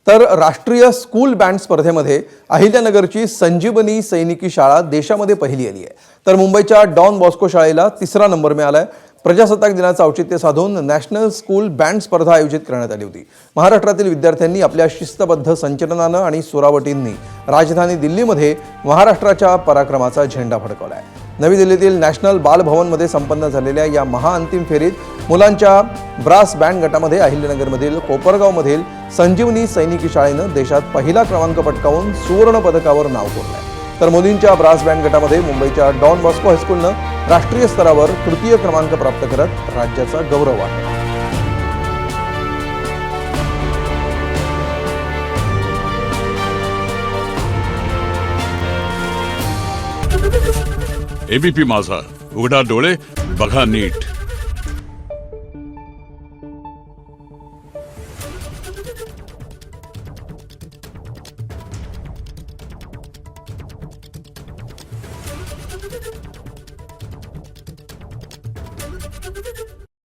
तर राष्ट्रीय school band स्पर्धेमध्ये अहिल्यानगरची संजीवनी सैनिकी शाळा देशामध्ये पहिली आली आहे। तर मुंबईच्या डॉन बॉस्को शाळेला तिसरा नंबर मिळालाय। प्रजासत्ताक दिनाचं औचित्य साधून नॅशनल स्कूल बँड स्पर्धा आयोजित करण्यात आली होती। महाराष्ट्रातील विद्यार्थ्यांनी आपल्या शिस्तबद्ध संचलनानं आणि सुरावटींनी राजधानी दिल्लीमध्ये महाराष्ट्राच्या पराक्रमाचा झेंडा फडकवलाय। नवी दिल्लीतील नॅशनल बाल भवनमध्ये संपन्न झालेल्या या महाअंतिम फेरीत मुलांच्या ब्रास बँड गटामध्ये अहिल्यानगरमधील कोपरगावमधील संजीवनी सैनिकी शाळेनं देशात पहिला क्रमांक पटकावून सुवर्ण पदकावर नाव कोरलंय। तर मुलींच्या ब्रास बँड गटामध्ये मुंबईच्या डॉन बॉस्को हायस्कूलनं राष्ट्रीय स्तरावर तृतीय क्रमांक प्राप्त करत राज्याचा गौरव वाढवला। एबीपी माझा, उघडा डोळे बघा नीट। Thank you.